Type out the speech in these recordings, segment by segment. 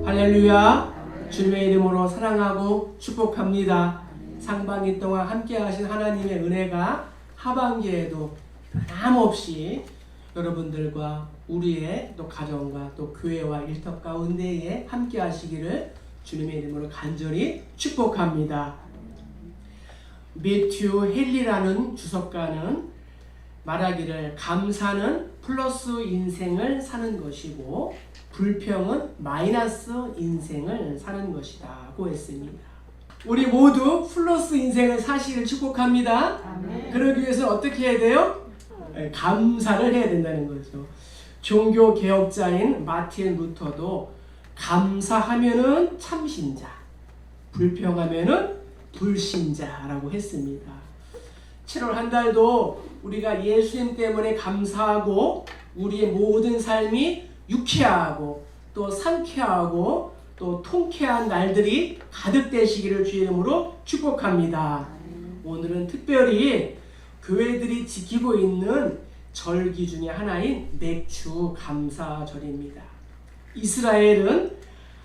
할렐루야. 주님의 이름으로 사랑하고 축복합니다. 상반기 동안 함께 하신 하나님의 은혜가 하반기에도 변함없이 여러분들과 우리의 또 가정과 또 교회와 일터 가운데에 함께 하시기를 주님의 이름으로 간절히 축복합니다. 매튜 헨리라는 주석가는 말하기를 감사는 플러스 인생을 사는 것이고 불평은 마이너스 인생을 사는 것이라고 했습니다. 우리 모두 플러스 인생을 사시기를 축복합니다. 아멘. 그러기 위해서 어떻게 해야 돼요? 감사를 해야 된다는 거죠. 종교 개혁자인 마틴 루터도 감사하면은 참신자, 불평하면은 불신자라고 했습니다. 7월 한 달도 우리가 예수님 때문에 감사하고 우리의 모든 삶이 유쾌하고 또 상쾌하고 또 통쾌한 날들이 가득 되시기를 주의 이름으로 축복합니다. 오늘은 특별히 교회들이 지키고 있는 절기 중에 하나인 맥주 감사절입니다. 이스라엘은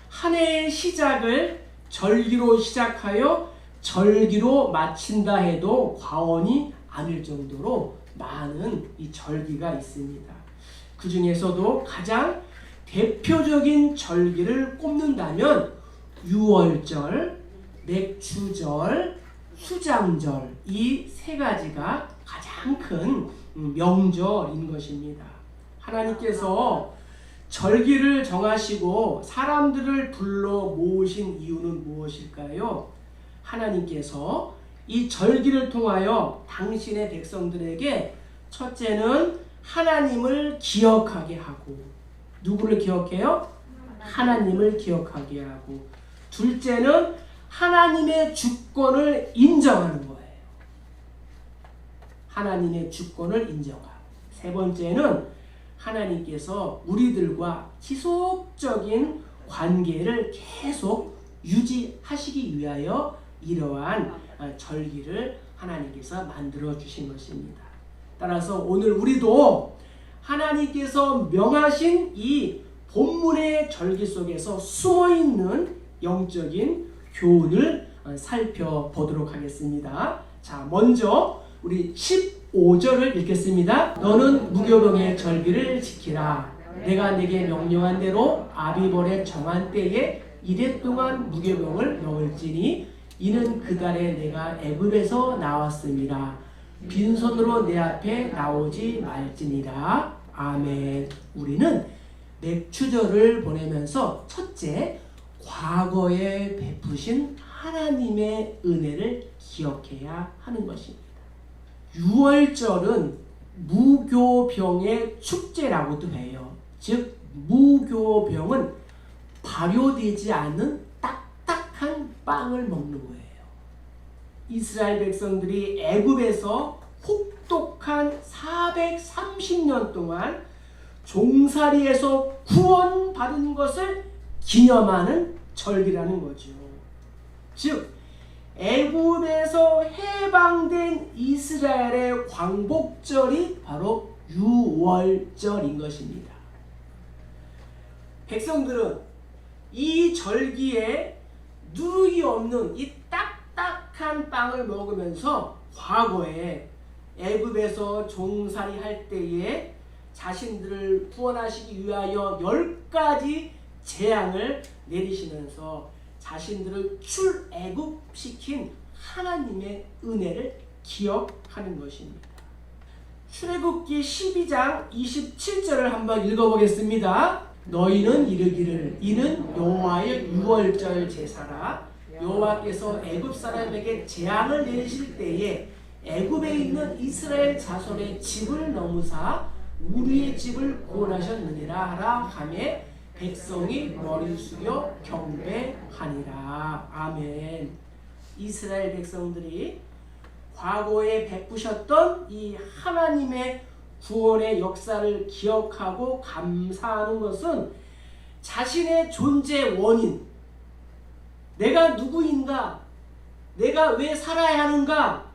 한 해의 시작을 절기로 시작하여 절기로 마친다 해도 과언이 아닐 정도로 많은 이 절기가 있습니다. 그 중에서도 가장 대표적인 절기를 꼽는다면 유월절, 맥주절, 수장절 이 세 가지가 가장 큰 명절인 것입니다. 하나님께서 절기를 정하시고 사람들을 불러 모으신 이유는 무엇일까요? 하나님께서 이 절기를 통하여 당신의 백성들에게 첫째는 하나님을 기억하게 하고, 누구를 기억해요? 하나님을 기억하게 하고, 둘째는 하나님의 주권을 인정하는 거예요. 하나님의 주권을 인정하고, 세 번째는 하나님께서 우리들과 지속적인 관계를 계속 유지하시기 위하여 이러한 절기를 하나님께서 만들어 주신 것입니다. 따라서 오늘 우리도 하나님께서 명하신 이 본문의 절기 속에서 숨어있는 영적인 교훈을 살펴보도록 하겠습니다. 자, 먼저 우리 15절을 읽겠습니다. 너는 무교병의 절기를 지키라. 내가 내게 명령한 대로 아비벌의 정한 때에 이래 동안 무교병을 넣을지니 이는 그달에 내가 애굽에서 나왔음이라. 빈손으로 내 앞에 나오지 말지니라. 아멘. 우리는 맥주절을 보내면서 첫째, 과거에 베푸신 하나님의 은혜를 기억해야 하는 것입니다. 유월절은 무교병의 축제라고도 해요. 즉 무교병은 발효되지 않은 딱딱한 빵을 먹는 거예요. 이스라엘 백성들이 애굽에서 혹독한 430년 동안 종살이에서 구원받은 것을 기념하는 절기라는 거죠. 즉 애굽에서 해방된 이스라엘의 광복절이 바로 유월절인 것입니다. 백성들은 이 절기에 누룩이 없는 이 딱딱한 빵을 먹으면서 과거에 애굽에서 종살이 할 때에 자신들을 구원하시기 위하여 10가지 재앙을 내리시면서 자신들을 출애굽시킨 하나님의 은혜를 기억하는 것입니다. 출애굽기 12장 27절을 한번 읽어보겠습니다. 너희는 이르기를 이는 여호와의 유월절 제사라. 여호와께서 애굽 사람에게 재앙을 내리실 때에 애굽에 있는 이스라엘 자손의 집을 넘으사 우리의 집을 구원하셨느니라 하라 하매 백성이 머리를 숙여 경배하니라. 아멘. 이스라엘 백성들이 과거에 베푸셨던 이 하나님의 구원의 역사를 기억하고 감사하는 것은 자신의 존재 원인, 내가 누구인가, 내가 왜 살아야 하는가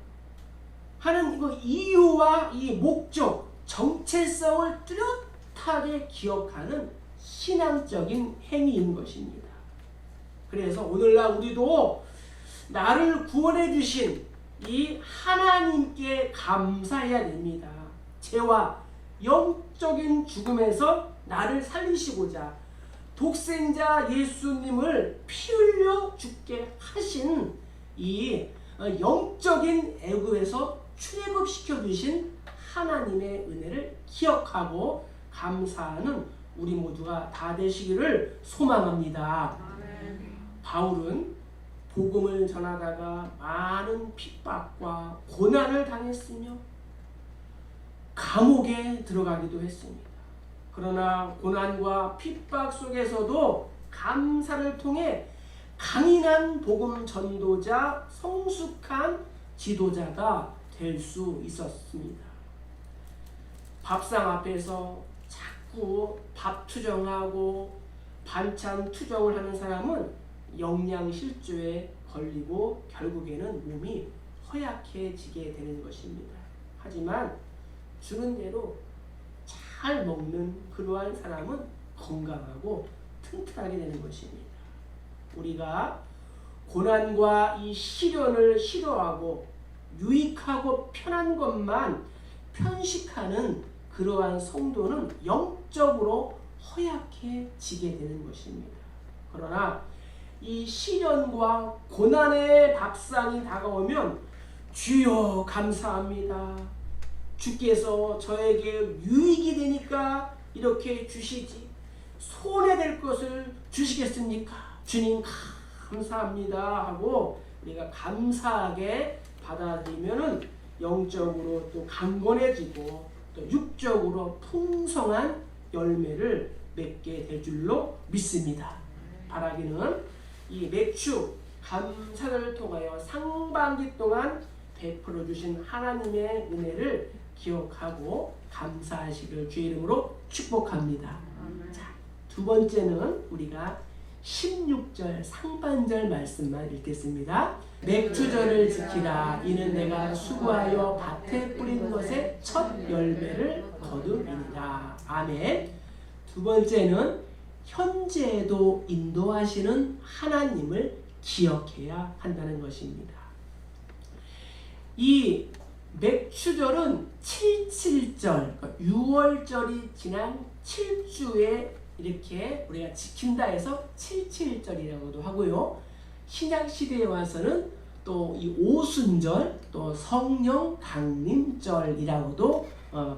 하는 그 이유와 이 목적, 정체성을 뚜렷하게 기억하는 신앙적인 행위인 것입니다. 그래서 오늘날 우리도 나를 구원해 주신 이 하나님께 감사해야 됩니다. 죄와 영적인 죽음에서 나를 살리시고자 독생자 예수님을 피 흘려 죽게 하신 이 영적인 애굽에서 출애굽시켜 주신 하나님의 은혜를 기억하고 감사하는 우리 모두가 다 되시기를 소망합니다. 바울은 복음을 전하다가 많은 핍박과 고난을 당했으며 감옥에 들어가기도 했습니다. 그러나 고난과 핍박 속에서도 감사를 통해 강인한 복음 전도자, 성숙한 지도자가 될 수 있었습니다. 밥상 앞에서 자꾸 밥 투정하고 반찬 투정을 하는 사람은 영양실조에 걸리고 결국에는 몸이 허약해지게 되는 것입니다. 하지만 주는 대로 잘 먹는 그러한 사람은 건강하고 튼튼하게 되는 것입니다. 우리가 고난과 이 시련을 싫어하고 유익하고 편한 것만 편식하는 그러한 성도는 영적으로 허약해지게 되는 것입니다. 그러나 이 시련과 고난의 밥상이 다가오면 주여 감사합니다. 주께서 저에게 유익이 되니까 이렇게 주시지 손해될 것을 주시겠습니까? 주님 감사합니다 하고 우리가 감사하게 받아들이면 영적으로 또 강건해지고 또 육적으로 풍성한 열매를 맺게 될 줄로 믿습니다. 바라기는 이 맥주 감사를 통하여 상반기 동안 베풀어 주신 하나님의 은혜를 기억하고 감사하시길 주의 이름으로 축복합니다. 자, 두 번째는 우리가 16절 상반절 말씀만 읽겠습니다. 맥주절을 지키라. 이는 내가 수고하여 밭에 뿌린 것의 첫 열매를 거두리니라. 아멘. 두 번째는 현재에도 인도하시는 하나님을 기억해야 한다는 것입니다. 이 맥추절은 7.7절, 6월절이 지난 7주에 이렇게 우리가 지킨다 해서 7.7절이라고도 하고요. 신약시대에 와서는 또 이 오순절, 또 성령 강림절이라고도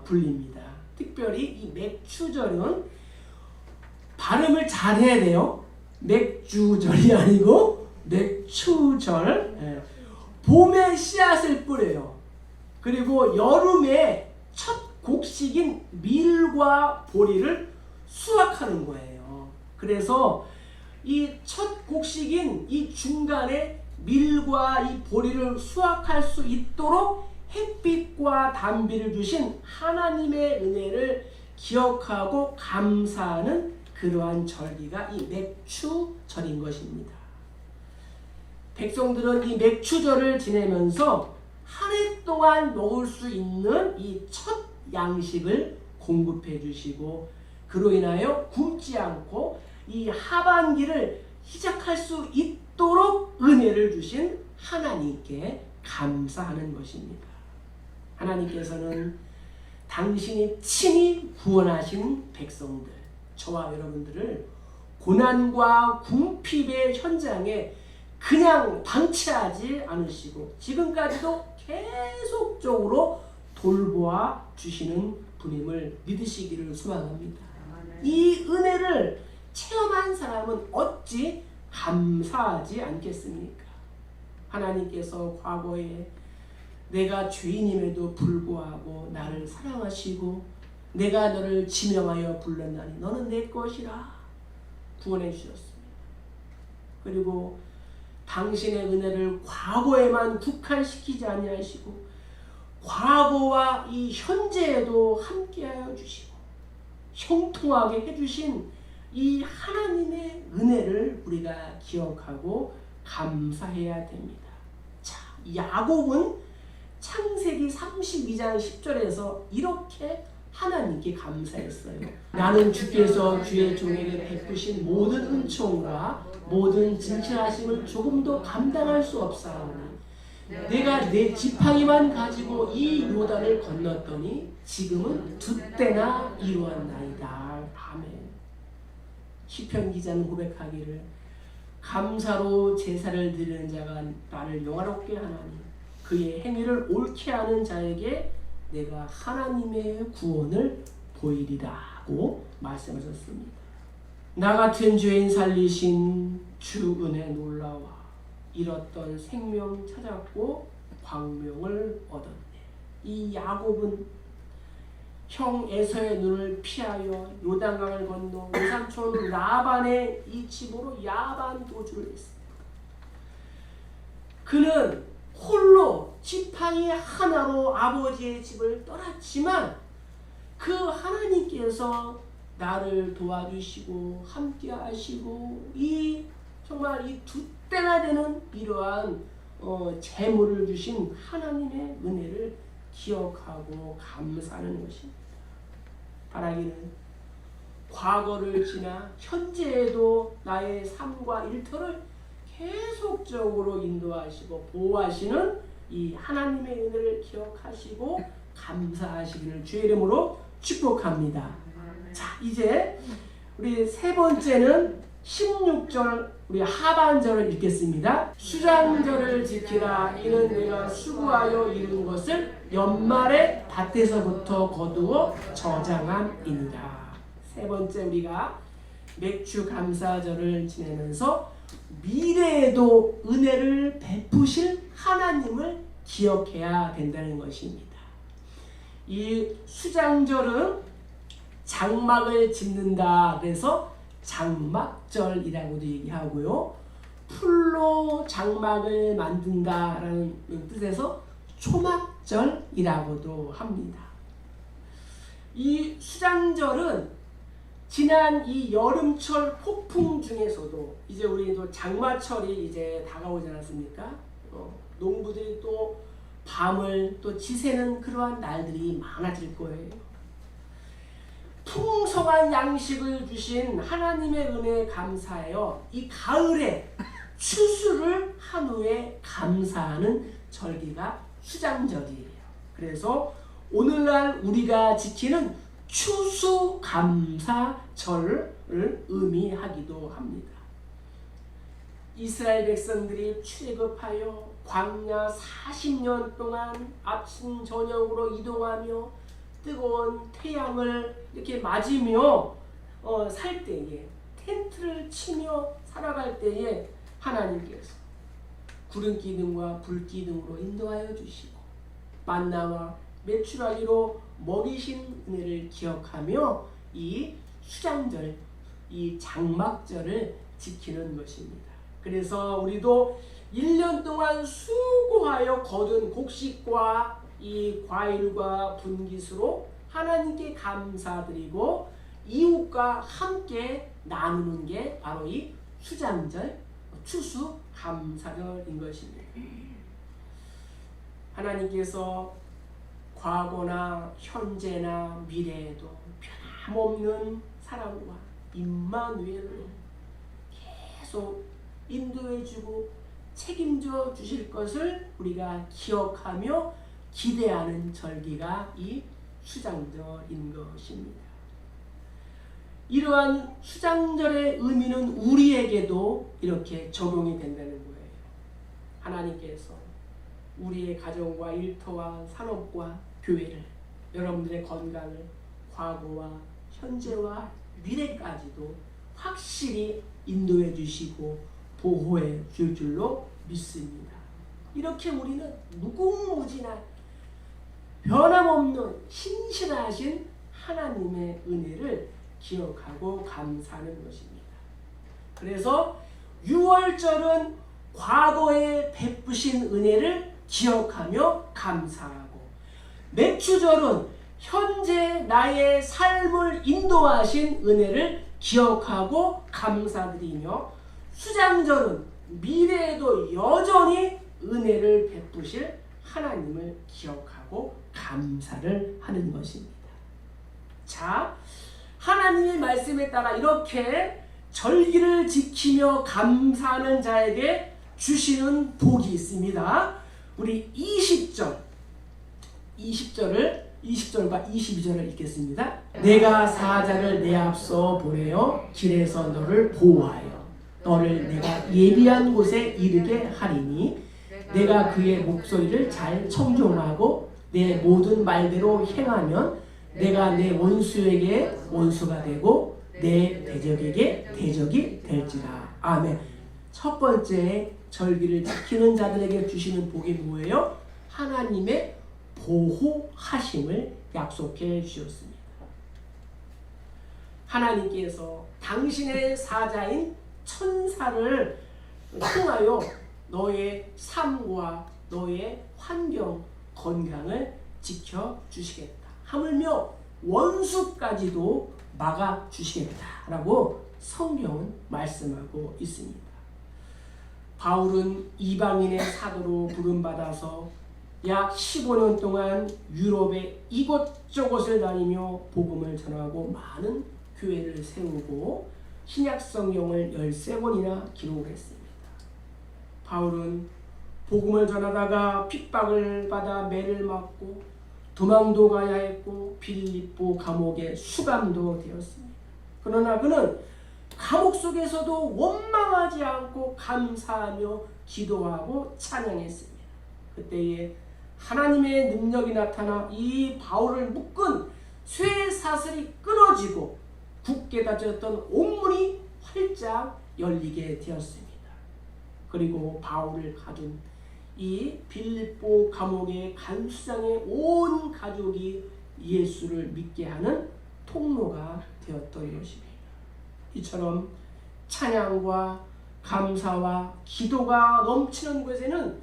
불립니다. 특별히 이 맥추절은 발음을 잘 해야 돼요. 맥주절이 아니고 맥추절. 봄에 씨앗을 뿌려요. 그리고 여름에 첫 곡식인 밀과 보리를 수확하는 거예요. 그래서 이 첫 곡식인 이 중간에 밀과 이 보리를 수확할 수 있도록 햇빛과 단비를 주신 하나님의 은혜를 기억하고 감사하는 그러한 절기가 이 맥추절인 것입니다. 백성들은 이 맥추절을 지내면서 한 해 동안 먹을 수 있는 이 첫 양식을 공급해 주시고 그로 인하여 굶지 않고 이 하반기를 시작할 수 있도록 은혜를 주신 하나님께 감사하는 것입니다. 하나님께서는 당신이 친히 구원하신 백성들, 저와 여러분들을 고난과 궁핍의 현장에 그냥 방치하지 않으시고 지금까지도 계속적으로 돌보아 주시는 분임을 믿으시기를 소망합니다. 이 은혜를 체험한 사람은 어찌 감사하지 않겠습니까? 하나님께서 과거에 내가 죄인임에도 불구하고 나를 사랑하시고 내가 너를 지명하여 불렀나니 너는 내 것이라 구원해 주셨습니다. 그리고 당신의 은혜를 과거에만 국한시키지 아니하시고 과거와 이 현재에도 함께하여 주시고 형통하게 해주신 이 하나님의 은혜를 우리가 기억하고 감사해야 됩니다. 자, 야곱은 창세기 32장 10절에서 이렇게 하나님께 감사했어요. 나는 주께서 주의 종에게 베푸신 모든 은총과 모든 진실하심을 조금도 감당할 수 없사오니 내가 내 지팡이만 가지고 이 요단을 건넜더니 지금은 두 때나 이루었나이다. 아멘. 시편 기자는 고백하기를 감사로 제사를 드리는 자가 나를 영화롭게 하나니 그의 행위를 옳게 하는 자에게 내가 하나님의 구원을 보이리라고 말씀하셨습니다. 나 같은 죄인 살리신 주 은혜 놀라와 잃었던 생명 찾았고 광명을 얻었네. 이 야곱은 형 에서의 눈을 피하여 요단강을 건너 외삼촌 라반의 이 집으로 야반 도주를 했습니다. 그는 홀로 지팡이 하나로 아버지의 집을 떠났지만 그 하나님께서 나를 도와주시고 함께 하시고 이 정말 이 두 때나 되는 이러한 재물을 주신 하나님의 은혜를 기억하고 감사하는 것입니다. 바라기는 과거를 지나 현재에도 나의 삶과 일터를 계속적으로 인도하시고 보호하시는 이 하나님의 은혜를 기억하시고 감사하시기를 주의 이름으로 축복합니다. 자, 이제 우리 세 번째는 16절 우리 하반절을 읽겠습니다. 수장절을 지키라. 이는 내가 수고하여 이룬 것을 연말에 밭에서부터 거두어 저장함이니라. 세 번째 우리가 맥주 감사절을 지내면서 미래에도 은혜를 베푸실 하나님을 기억해야 된다는 것입니다. 이 수장절은 장막을 짓는다 그래서 장막절이라고도 얘기하고요. 풀로 장막을 만든다라는 뜻에서 초막절이라고도 합니다. 이 수장절은 지난 이 여름철 폭풍 중에서도 이제 우리도 장마철이 이제 다가오지 않았습니까? 농부들이 또 밤을 또 지새는 그러한 날들이 많아질 거예요. 풍성한 양식을 주신 하나님의 은혜에 감사하여 이 가을에 추수를 한 후에 감사하는 절기가 수장절이에요. 그래서 오늘날 우리가 지키는 추수감사절을 의미하기도 합니다. 이스라엘 백성들이 출애굽하여 광야 40년 동안 아침 저녁으로 이동하며 뜨거운 태양을 이렇게 맞으며 살 때에 텐트를 치며 살아갈 때에 하나님께서 구름 기둥과 불 기둥으로 인도하여 주시고 만나와 메추라기로 먹이신 은혜를 기억하며 이 수장절, 이 장막절을 지키는 것입니다. 그래서 우리도 1년 동안 수고하여 거둔 곡식과 이 과일과 분깃으로 하나님께 감사드리고 이웃과 함께 나누는 게 바로 이 수장절, 추수감사절인 것입니다. 하나님께서 과거나 현재나 미래에도 변함없는 사랑과 임마누엘로 계속 인도해주고 책임져 주실 것을 우리가 기억하며 기대하는 절기가 이 수장절인 것입니다. 이러한 수장절의 의미는 우리에게도 이렇게 적용이 된다는 거예요. 하나님께서 우리의 가정과 일터와 산업과 교회를, 여러분들의 건강을 과거와 현재와 미래까지도 확실히 인도해 주시고 보호해 줄 줄로 믿습니다. 이렇게 우리는 무궁무진한 변함없는 신실하신 하나님의 은혜를 기억하고 감사하는 것입니다. 그래서 6월절은 과거에 베푸신 은혜를 기억하며 감사하고, 맥주절은 현재 나의 삶을 인도하신 은혜를 기억하고 감사드리며, 수장절은 미래에도 여전히 은혜를 베푸실 하나님을 기억하고 감사를 하는 것입니다. 자, 하나님의 말씀에 따라 이렇게 절기를 지키며 감사하는 자에게 주시는 복이 있습니다. 우리 20절과 22절을 읽겠습니다. 내가 사자를 내 앞서 보내어 길에서 너를 보호하여 너를 내가 예비한 곳에 이르게 하리니 내가 그의 목소리를 잘 청종하고 내 모든 말대로 행하면 내가 내 원수에게 원수가 되고 내 대적에게 대적이 될지라. 아멘. 첫 번째 절기를 지키는 자들에게 주시는 복이 뭐예요? 하나님의 보호하심을 약속해 주셨습니다. 하나님께서 당신의 사자인 천사를 통하여 너의 삶과 너의 환경, 건강을 지켜주시겠다. 하물며 원수까지도 막아주시겠다라고 성경은 말씀하고 있습니다. 바울은 이방인의 사도로 부름받아서 약 15년 동안 유럽의 이곳저곳을 다니며 복음을 전하고 많은 교회를 세우고 신약 성경을 13권이나 기록을 했습니다. 바울은 복음을 전하다가 핍박을 받아 매를 맞고 도망도 가야 했고 빌립보 감옥에 수감도 되었습니다. 그러나 그는 감옥 속에서도 원망하지 않고 감사하며 기도하고 찬양했습니다. 그때에 하나님의 능력이 나타나 이 바울을 묶은 쇠사슬이 끊어지고 굳게 닫혔던 옥문이 활짝 열리게 되었습니다. 그리고 바울을 가둔 이 빌립보 감옥의 간수장의 온 가족이 예수를 믿게 하는 통로가 되었던 것입니다. 이처럼 찬양과 감사와 기도가 넘치는 곳에는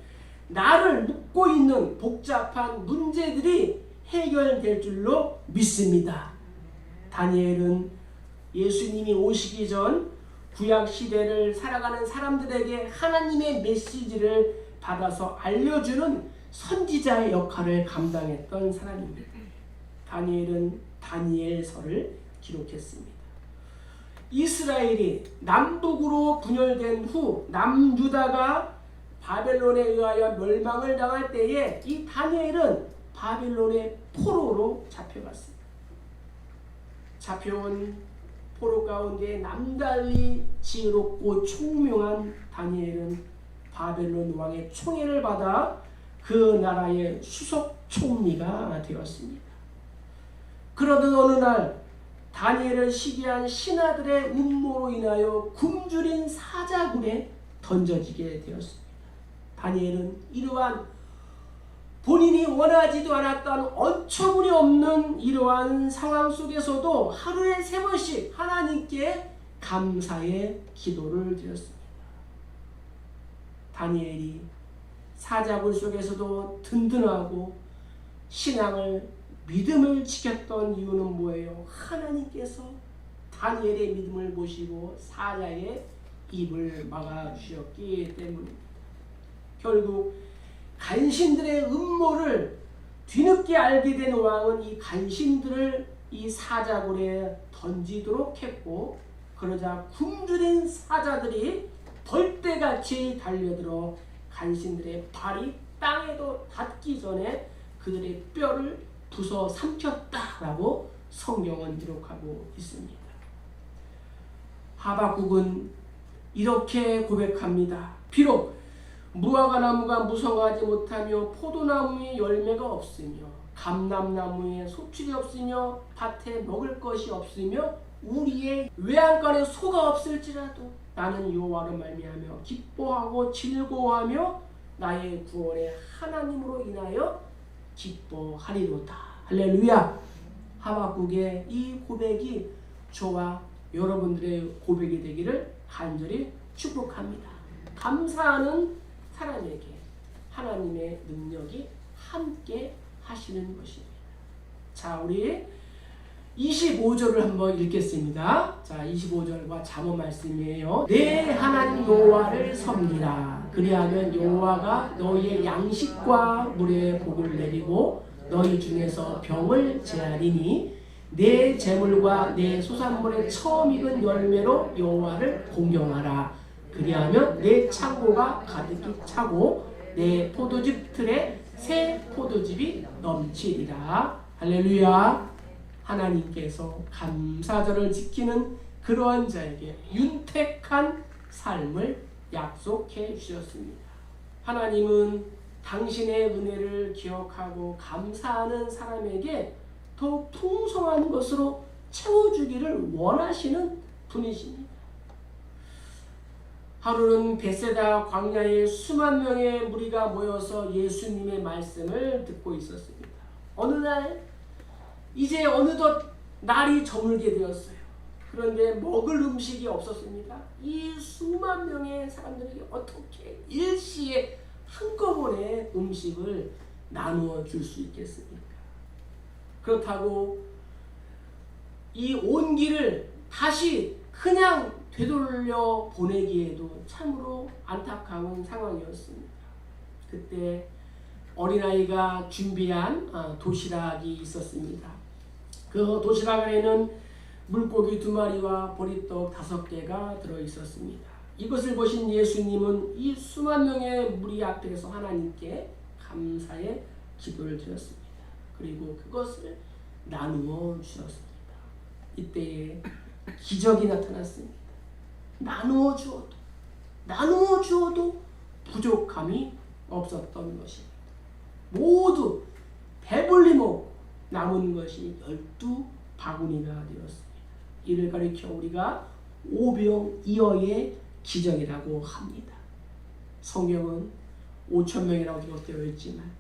나를 묶고 있는 복잡한 문제들이 해결될 줄로 믿습니다. 다니엘은 예수님이 오시기 전 구약 시대를 살아가는 사람들에게 하나님의 메시지를 받아서 알려주는 선지자의 역할을 감당했던 사람입니다. 다니엘은 다니엘서를 기록했습니다. 이스라엘이 남북으로 분열된 후 남유다가 바벨론에 의하여 멸망을 당할 때에 이 다니엘은 바벨론의 포로로 잡혀갔습니다. 잡혀온 포로 가운데 남달리 지혜롭고 총명한 다니엘은 바벨론 왕의 총애를 받아 그 나라의 수석 총리가 되었습니다. 그러던 어느 날 다니엘을 시기한 신하들의 음모로 인하여 굶주린 사자굴에 던져지게 되었습니다. 다니엘은 이러한 본인이 원하지도 않았던 어처구니 없는 이러한 상황 속에서도 하루에 3번씩 하나님께 감사의 기도를 드렸습니다. 다니엘이 사자굴 속에서도 든든하고 신앙을 믿음을 지켰던 이유는 뭐예요? 하나님께서 다니엘의 믿음을 보시고 사자의 입을 막아주셨기 때문입니다. 결국 간신들의 음모를 뒤늦게 알게 된 왕은 이 간신들을 이 사자굴에 던지도록 했고, 그러자 굶주린 사자들이 벌떼같이 달려들어 간신들의 발이 땅에도 닿기 전에 그들의 뼈를 부숴 삼켰다라고 성경은 기록하고 있습니다. 하박국은 이렇게 고백합니다. 비록 무화과나무가 무성하지 못하며 포도나무에 열매가 없으며 감람나무에 소출이 없으며 밭에 먹을 것이 없으며 우리의 외양간에 소가 없을지라도 나는 여호와로 말미암아 기뻐하고 즐거워하며 나의 구원의 하나님으로 인하여 기뻐하리로다. 할렐루야. 하박국의 이 고백이 저와 여러분들의 고백이 되기를 간절히 축복합니다. 감사하는 사람에게 하나님의 능력이 함께 하시는 것입니다. 자, 우리 25절을 한번 읽겠습니다. 자, 25절과 잠언 말씀이에요. 내 하나님 여호와를 섬기라. 그리하면 여호와가 너희의 양식과 물의 복을 내리고 너희 중에서 병을 제하리니 내 재물과 내 소산물의 처음 익은 열매로 여호와를 공경하라. 그리하면 내 창고가 가득히 차고 내 포도즙 틀에 새 포도즙이 넘치리라. 할렐루야. 하나님께서 감사절을 지키는 그러한 자에게 윤택한 삶을 약속해 주셨습니다. 하나님은 당신의 은혜를 기억하고 감사하는 사람에게 더 풍성한 것으로 채워주기를 원하시는 분이십니다. 하루는 베세다 광야에 수만 명의 무리가 모여서 예수님의 말씀을 듣고 있었습니다. 어느 날 이제 어느덧 날이 저물게 되었어요. 그런데 먹을 음식이 없었습니다. 이 수만 명의 사람들에게 어떻게 일시에 한꺼번에 음식을 나누어 줄 수 있겠습니까? 그렇다고 이 온 길을 다시 그냥 되돌려 보내기에도 참으로 안타까운 상황이었습니다. 그때 어린아이가 준비한 도시락이 있었습니다. 그 도시락 안에는 물고기 2마리와 보리떡 5개가 들어있었습니다. 이것을 보신 예수님은 이 수만 명의 무리 앞에서 하나님께 감사의 기도를 드렸습니다. 그리고 그것을 나누어 주셨습니다. 이때에 기적이 나타났습니다. 나누어 주어도 부족함이 없었던 것입니다. 모두 배불리 먹고 남은 것이 12바구니가 되었습니다. 이를 가리켜 우리가 오병이어의 기적이라고 합니다. 성경은 5,000명이라고 기록되어 있지만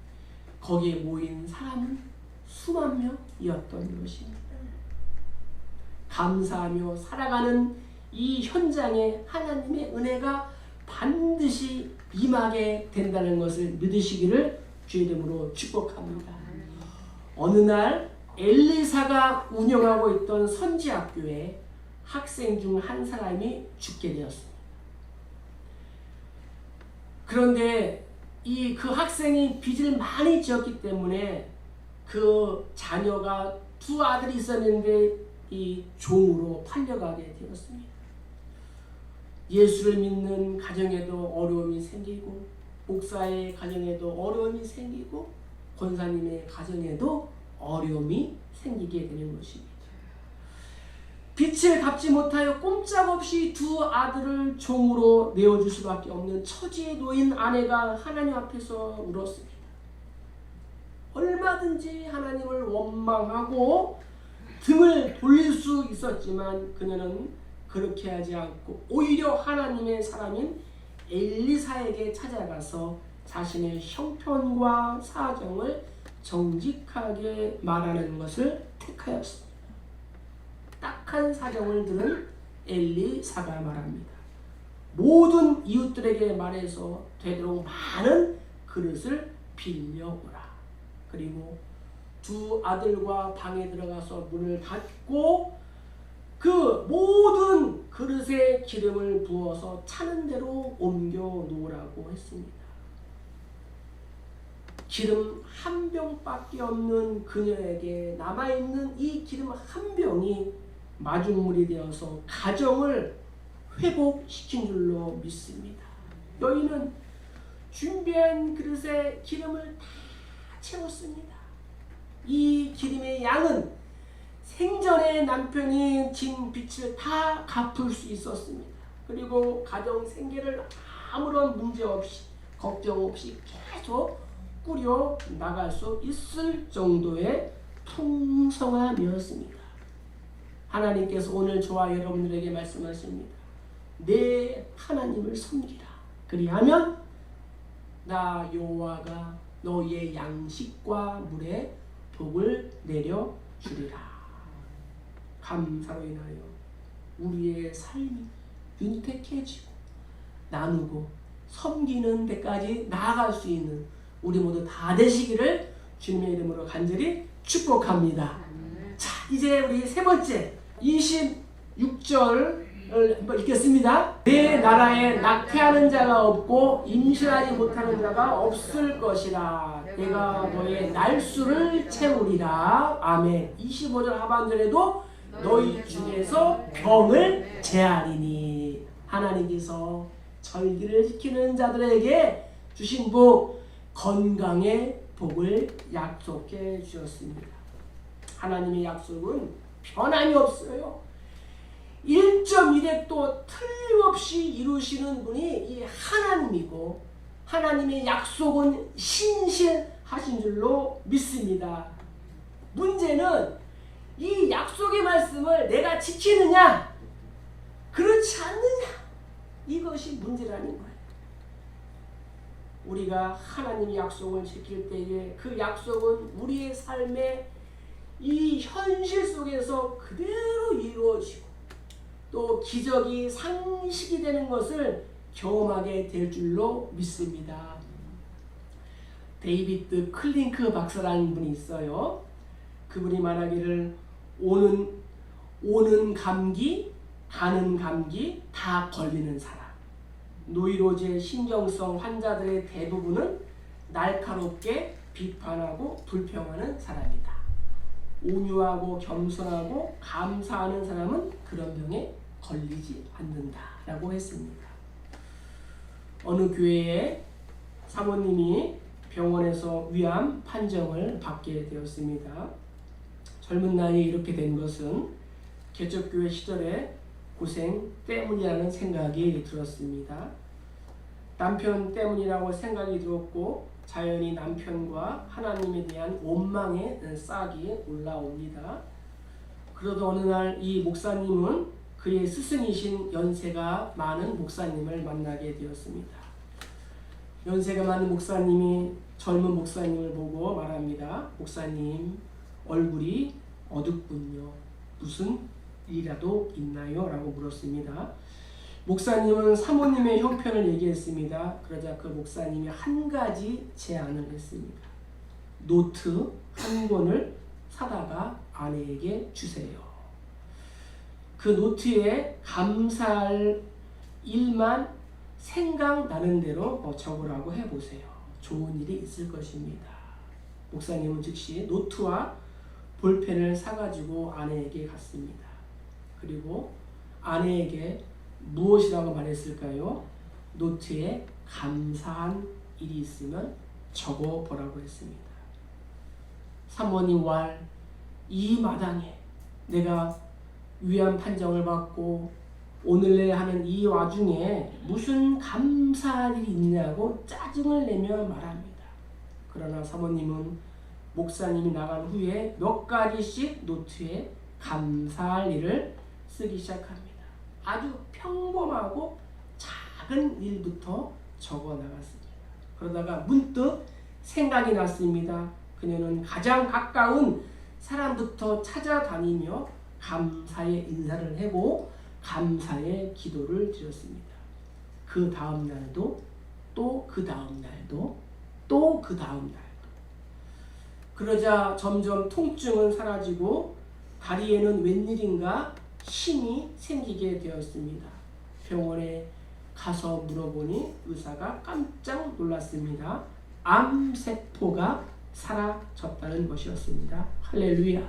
거기에 모인 사람은 수만 명이었던 것입니다. 감사하며 살아가는 이 현장에 하나님의 은혜가 반드시 임하게 된다는 것을 믿으시기를 주의 이름으로 축복합니다. 어느 날 엘리사가 운영하고 있던 선지학교에 학생 중 한 사람이 죽게 되었습니다. 그런데 그 학생이 빚을 많이 지었기 때문에 그 자녀가 2 아들이 있었는데 이 종으로 팔려가게 되었습니다. 예수를 믿는 가정에도 어려움이 생기고 목사의 가정에도 어려움이 생기고 권사님의 가정에도 어려움이 생기게 되는 것입니다. 빚을 갚지 못하여 꼼짝없이 2 아들을 종으로 내어줄 수밖에 없는 처지에 놓인 아내가 하나님 앞에서 울었습니다. 얼마든지 하나님을 원망하고 등을 돌릴 수 있었지만 그녀는 그렇게 하지 않고 오히려 하나님의 사람인 엘리사에게 찾아가서 자신의 형편과 사정을 정직하게 말하는 것을 택하였습니다. 딱한 사정을 들은 엘리사가 말합니다. 모든 이웃들에게 말해서 되도록 많은 그릇을 빌려오라. 그리고 2 아들과 방에 들어가서 문을 닫고 그 모든 그릇에 기름을 부어서 차는 대로 옮겨 놓으라고 했습니다. 기름 1병밖에 없는 그녀에게 남아있는 이 기름 1병이 마중물이 되어서 가정을 회복시킨 줄로 믿습니다. 여인은 준비한 그릇에 기름을 다 채웠습니다. 이 기름의 양은 생전에 남편이 진 빚을 다 갚을 수 있었습니다. 그리고 가정 생계를 아무런 문제 없이 걱정 없이 계속 꾸려 나갈 수 있을 정도의 풍성함이었습니다. 하나님께서 오늘 저와 여러분들에게 말씀하십니다. 내 하나님을 섬기라. 그리하면 나 여호와가 너의 양식과 물에 복을 내려 주리라. 감사로 인하여 우리의 삶이 윤택해지고 나누고 섬기는 데까지 나아갈 수 있는 우리 모두 다 되시기를 주님의 이름으로 간절히 축복합니다. 자, 이제 우리 3번째 26절 한번 읽겠습니다. 내 나라에 낙태하는 자가 없고 임신하지 못하는 자가 없을 것이라. 내가 너의 날수를 채우리라. 아멘. 25절 하반절에도 너희 중에서 병을 제하리니. 하나님께서 절기를 지키는 자들에게 주신 복, 건강의 복을 약속해 주셨습니다. 하나님의 약속은 변함이 없어요. 1.1획도 틀림없이 이루시는 분이 이 하나님이고, 하나님의 약속은 신실하신 줄로 믿습니다. 문제는 이 약속의 말씀을 내가 지키느냐, 그렇지 않느냐, 이것이 문제라는 거예요. 우리가 하나님의 약속을 지킬 때에 그 약속은 우리의 삶의 이 현실 속에서 그대로 이루어지고 또 기적이 상식이 되는 것을 경험하게 될 줄로 믿습니다. 데이비드 클링크 박사라는 분이 있어요. 그분이 말하기를 오는 감기, 가는 감기 다 걸리는 사람. 노이로제 신경성 환자들의 대부분은 날카롭게 비판하고 불평하는 사람이다. 온유하고 겸손하고 감사하는 사람은 그런 병에 걸리지 않는다라고 했습니다. 어느 교회에 사모님이 병원에서 위암 판정을 받게 되었습니다. 젊은 나이에 이렇게 된 것은 개척교회 시절에 고생 때문이라는 생각이 들었습니다. 남편 때문이라고 생각이 들었고 자연히 남편과 하나님에 대한 원망의 싹이 올라옵니다. 그러던 어느 날 이 목사님은 그의 스승이신 연세가 많은 목사님을 만나게 되었습니다. 연세가 많은 목사님이 젊은 목사님을 보고 말합니다. 목사님, 얼굴이 어둡군요. 무슨 일이라도 있나요? 라고 물었습니다. 목사님은 사모님의 형편을 얘기했습니다. 그러자 그 목사님이 한 가지 제안을 했습니다. 노트 한 권을 사다가 아내에게 주세요. 그 노트에 감사할 일만 생각나는 대로 적으라고 해보세요. 좋은 일이 있을 것입니다. 목사님은 즉시 노트와 볼펜을 사가지고 아내에게 갔습니다. 그리고 아내에게 무엇이라고 말했을까요? 노트에 감사한 일이 있으면 적어보라고 했습니다. 사모님 왈, 이 마당에 내가 위암 판정을 받고 오늘내 하는 이 와중에 무슨 감사할 일이 있냐고 짜증을 내며 말합니다. 그러나 사모님은 목사님이 나간 후에 몇 가지씩 노트에 감사할 일을 쓰기 시작합니다. 아주 평범하고 작은 일부터 적어 나갔습니다. 그러다가 문득 생각이 났습니다. 그녀는 가장 가까운 사람부터 찾아다니며 감사의 인사를 하고 감사의 기도를 드렸습니다. 그 다음 날도 또 그 다음 날도 또 그 다음 날도. 그러자 점점 통증은 사라지고 다리에는 웬일인가 힘이 생기게 되었습니다. 병원에 가서 물어보니 의사가 깜짝 놀랐습니다. 암세포가 사라졌다는 것이었습니다. 할렐루야.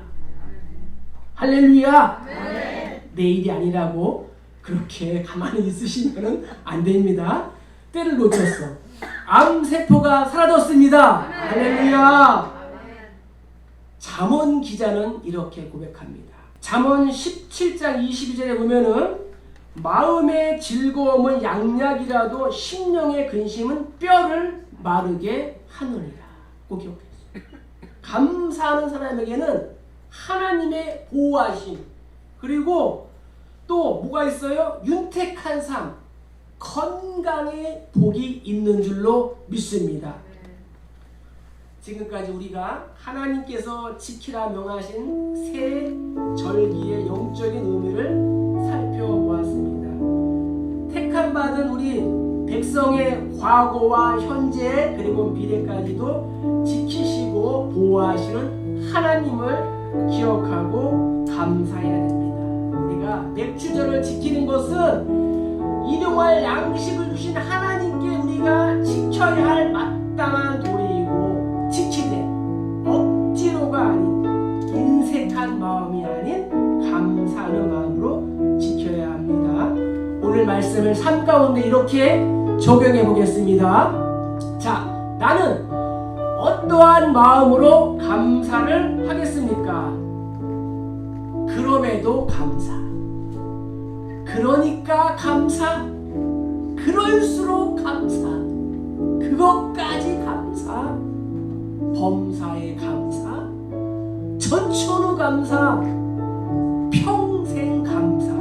할렐루야. 네. 내일이 아니라고 그렇게 가만히 있으시면 안 됩니다. 때를 놓쳤어. 암세포가 사라졌습니다. 할렐루야. 잠언 기자는 이렇게 고백합니다. 잠언 17장 22절에 보면은 마음의 즐거움은 양약이라도 심령의 근심은 뼈를 마르게 하느니라. 꼭 기억해주세요. 감사하는 사람에게는 하나님의 보호하심, 그리고 또 뭐가 있어요? 윤택한 삶, 건강의 복이 있는 줄로 믿습니다. 지금까지 우리가 하나님께서 지키라 명하신 새 절기의 영적인 의미를 살펴보았습니다. 택함받은 우리 백성의 과거와 현재 그리고 미래까지도 지키시고 보호하시는 하나님을 기억하고 감사해야 됩니다. 우리가 우리가 맥주절을 지키는 것은 일용할 양식을 주신 하나님께 우리가 지켜야 할 마땅한 도리이고, 지키되 억지로가 아닌 인색한 마음이 아닌 감사하는 마음으로 지켜야 합니다. 오늘 말씀을 삶 가운데 이렇게 적용해 보겠습니다. 자, 나는 어떠한 마음으로 감사를 하겠습니까? 그럼에도 감사, 그러니까 감사, 그럴수록 감사, 그것까지 감사, 범사에 감사, 전천후 감사, 평생 감사.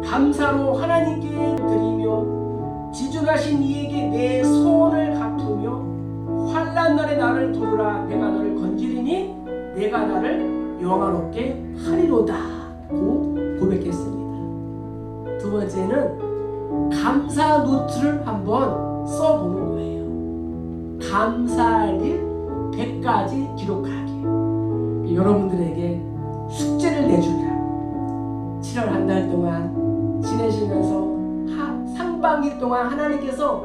감사로 하나님께 드리며 지존하신 이에게 내 소원을 갚으며 환난 날에 나를 도우라. 내가 너를 건지리니 내가 나를 영화롭게 하리로다고 고백했습니다. 두 번째는 감사 노트를 한번 써보는 거예요. 감사할 일 100가지 기록하기. 여러분들에게 숙제를 내주려고 7월 한 달 동안 지내시면서 상반기 동안 하나님께서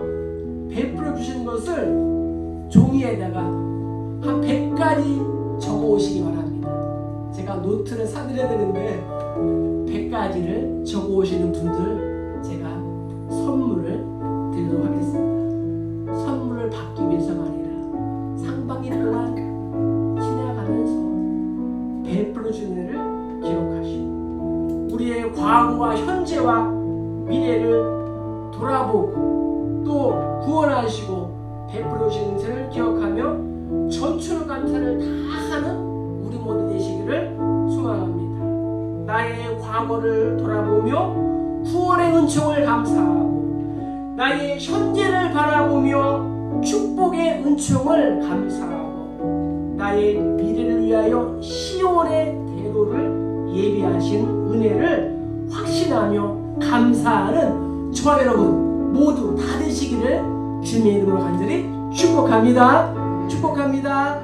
베풀어 주신 것을 종이에다가 한 100가지 적어 오시기 바랍니다. 제가 노트를 사드려야 되는데 100가지를 적어 오시는 분들 제가 선물을 드리도록 하겠습니다. 선물을 받기 위해서가 아니라 상반기 동안 지나가면서 베풀어 주신 일을 기록하시고 우리의 과거와 현재와 미래를 돌아보고 또 구원하시고 베풀어 주신 은혜를 기억하며 전천후 감사를 다 하는 우리 모두 되시기를 소망합니다. 나의 과거를 돌아보며 구원의 은총을 감사하고 나의 현재를 바라보며 축복의 은총을 감사하고 나의 미래를 위하여 시온의 대로를 예비하신 은혜를 확신하며 감사하는 저와 여러분 모두 다 되시기를 주님의 이름으로 간절히 축복합니다. 축복합니다.